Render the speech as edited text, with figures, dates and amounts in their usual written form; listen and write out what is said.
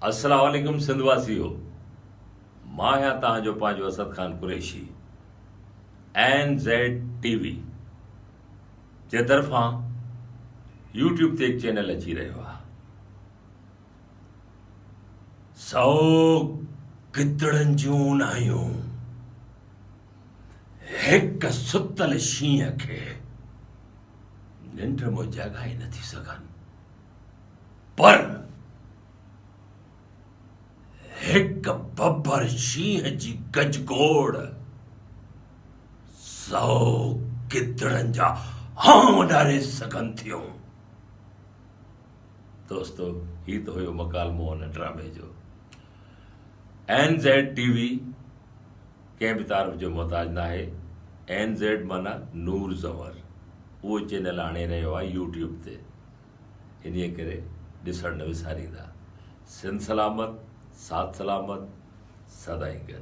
अस्सलाम वालेकुम सिंधवासियो। मां आहियां तव्हांजो पंहिंजो असद खान कुरेशी। NZTV जे तरफ़ां यूट्यूब ते हिकु चैनल अची रहियो आहे। 100 गिदड़नि जूं नाहियूं हिकु सुतल शींहं खे निंड में जगाए नथी सघनि, पर हिकु बब्बर शींहं जी गजगोड़ 100 गिदड़नि जा हां ॾारे सघनि थियूं। दोस्तो, ही तो हुयो मकालमो हुन ड्रामे जो। NZTV कंहिं बि तारीफ़ जो मोहताज न आहे। NZ माना नूर ज़वर, उहो चैनल आणे रहियो आहे यूट्यूब ते। इन्हीअ करे ॾिसणु न विसारींदा। सिंध सलामत, साथ सलामत, सदाईं गॾु।